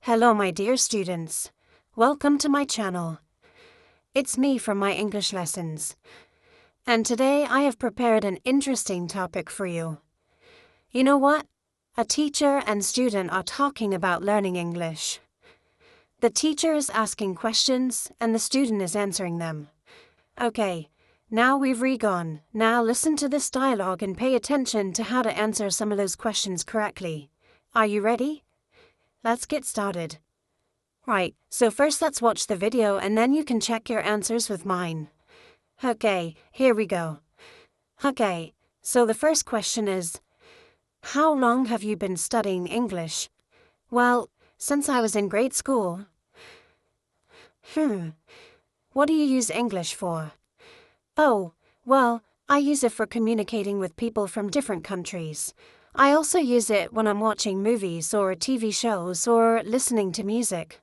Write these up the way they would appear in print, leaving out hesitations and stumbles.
Hello my dear students. Welcome to my channel. It's me from my English lessons. And today I have prepared an interesting topic for you. You know what? A teacher and student are talking about learning English. The teacher is asking questions and the student is answering them. Okay, now we've re-gone. Now listen to this dialogue and pay attention to how to answer some of those questions correctly. Are you ready? Let's get started. Right, so first let's watch the video and then you can check your answers with mine. Okay, here we go. Okay, so the first question is, how long have you been studying English? Well, since I was in grade school. What do you use English for? Oh, well, I use it for communicating with people from different countries. I also use it when I'm watching movies or TV shows or listening to music.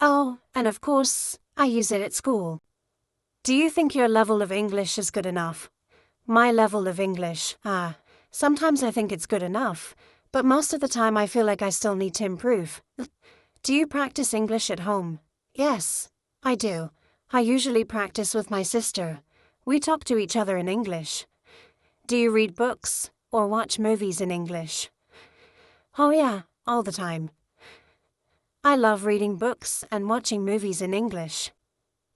Oh, and of course, I use it at school. Do you think your level of English is good enough? My level of English, sometimes I think it's good enough, but most of the time I feel like I still need to improve. Do you practice English at home? Yes, I do. I usually practice with my sister. We talk to each other in English. Do you read books or watch movies in English? Oh yeah, all the time. I love reading books and watching movies in English.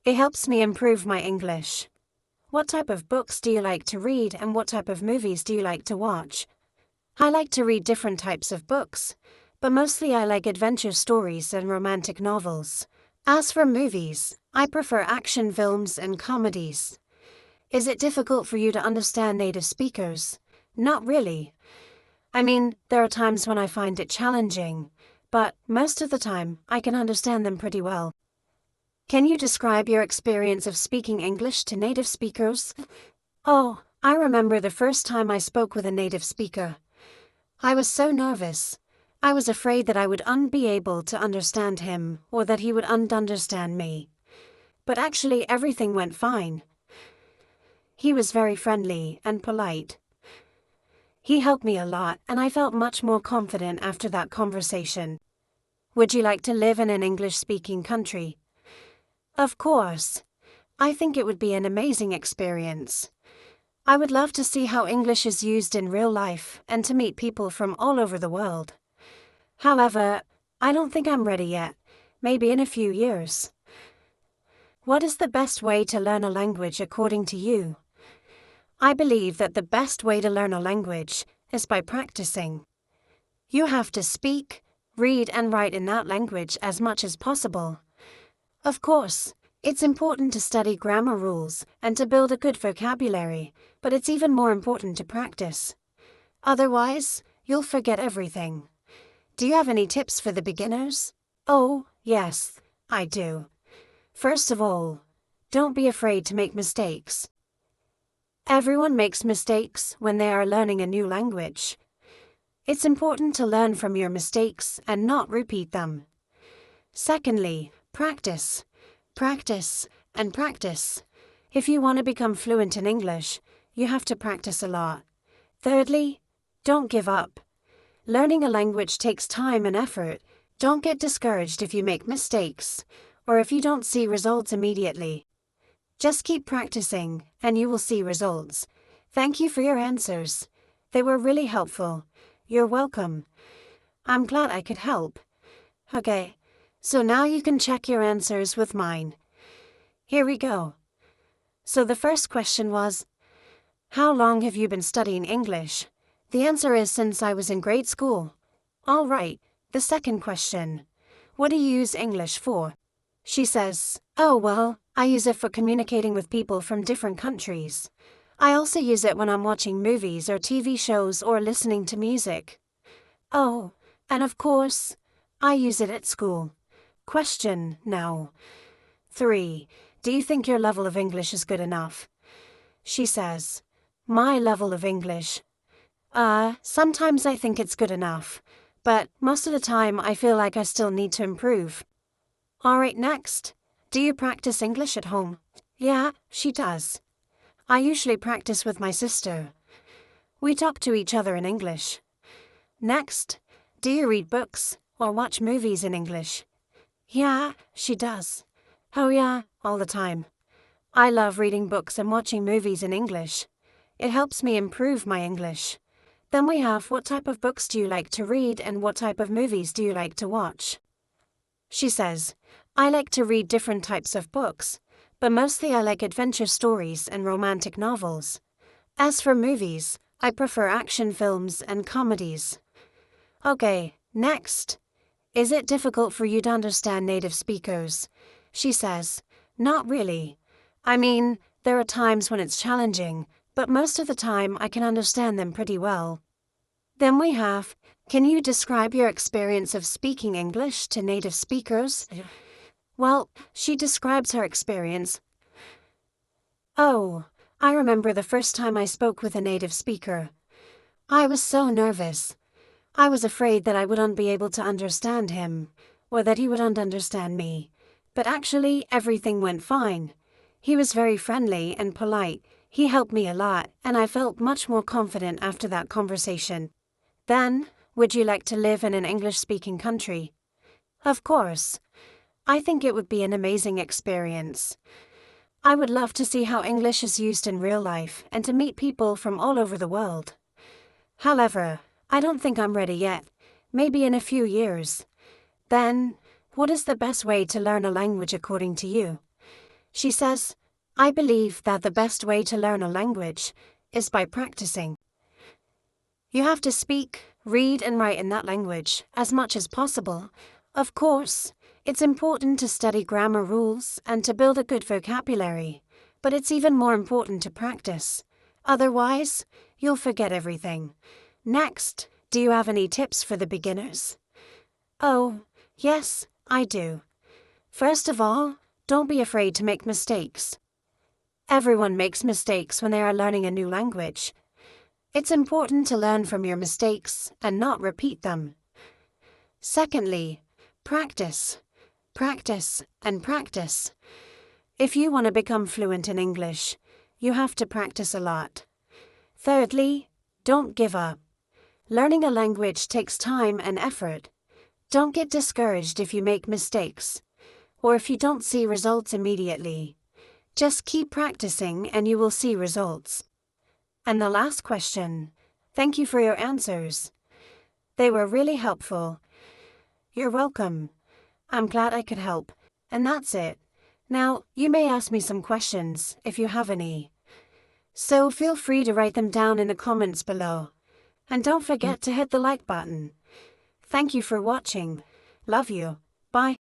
It helps me improve my English. What type of books do you like to read and what type of movies do you like to watch? I like to read different types of books, but mostly I like adventure stories and romantic novels. As for movies, I prefer action films and comedies. Is it difficult for you to understand native speakers? Not really. I mean, there are times when I find it challenging, but most of the time, I can understand them pretty well. Can you describe your experience of speaking English to native speakers? Oh, I remember the first time I spoke with a native speaker. I was so nervous. I was afraid that I would be able to understand him or that he would understand me. But actually everything went fine. He was very friendly and polite. He helped me a lot and I felt much more confident after that conversation. Would you like to live in an English-speaking country? Of course. I think it would be an amazing experience. I would love to see how English is used in real life and to meet people from all over the world. However, I don't think I'm ready yet. Maybe in a few years. What is the best way to learn a language according to you? I believe that the best way to learn a language is by practicing. You have to speak, read and write in that language as much as possible. Of course, it's important to study grammar rules and to build a good vocabulary, but it's even more important to practice. Otherwise, you'll forget everything. Do you have any tips for the beginners? Oh, yes, I do. First of all, don't be afraid to make mistakes. Everyone makes mistakes when they are learning a new language. It's important to learn from your mistakes and not repeat them. Secondly, practice. Practice and practice. If you want to become fluent in English, you have to practice a lot. Thirdly, don't give up. Learning a language takes time and effort. Don't get discouraged if you make mistakes, or if you don't see results immediately. Just keep practicing, and you will see results. Thank you for your answers. They were really helpful. You're welcome. I'm glad I could help. Okay, so now you can check your answers with mine. Here we go. So the first question was, how long have you been studying English? The answer is since I was in grade school. All right, the second question. What do you use English for? She says, oh well, I use it for communicating with people from different countries. I also use it when I'm watching movies or TV shows or listening to music. Oh, and of course, I use it at school. Question now. 3. Do you think your level of English is good enough? She says, my level of English. Sometimes I think it's good enough, but most of the time I feel like I still need to improve. Alright, next. Do you practice English at home? Yeah, she does. I usually practice with my sister. We talk to each other in English. Next. Do you read books or watch movies in English? Yeah, she does. Oh yeah, all the time. I love reading books and watching movies in English. It helps me improve my English. Then we have, what type of books do you like to read and what type of movies do you like to watch? She says, I like to read different types of books, but mostly I like adventure stories and romantic novels. As for movies, I prefer action films and comedies. Okay, next. Is it difficult for you to understand native speakers? She says, not really. I mean, there are times when it's challenging, but most of the time I can understand them pretty well. Then we have, can you describe your experience of speaking English to native speakers? Well, she describes her experience. Oh, I remember the first time I spoke with a native speaker. I was so nervous. I was afraid that I wouldn't be able to understand him, or that he wouldn't understand me. But actually, everything went fine. He was very friendly and polite. He helped me a lot, and I felt much more confident after that conversation. Then, would you like to live in an English-speaking country? Of course. I think it would be an amazing experience. I would love to see how English is used in real life and to meet people from all over the world. However, I don't think I'm ready yet. Maybe in a few years. Then, what is the best way to learn a language according to you? She says, I believe that the best way to learn a language is by practicing. You have to speak, read, and write in that language as much as possible. Of course, it's important to study grammar rules and to build a good vocabulary, but it's even more important to practice. Otherwise, you'll forget everything. Next, do you have any tips for the beginners? Oh, yes, I do. First of all, don't be afraid to make mistakes. Everyone makes mistakes when they are learning a new language. It's important to learn from your mistakes and not repeat them. Secondly, practice. Practice and practice. If you want to become fluent in English, you have to practice a lot. Thirdly, don't give up. Learning a language takes time and effort. Don't get discouraged if you make mistakes, or if you don't see results immediately. Just keep practicing and you will see results. And the last question. Thank you for your answers. They were really helpful. You're welcome. I'm glad I could help. And that's it. Now, you may ask me some questions if you have any. So feel free to write them down in the comments below. And don't forget to hit the like button. Thank you for watching. Love you. Bye.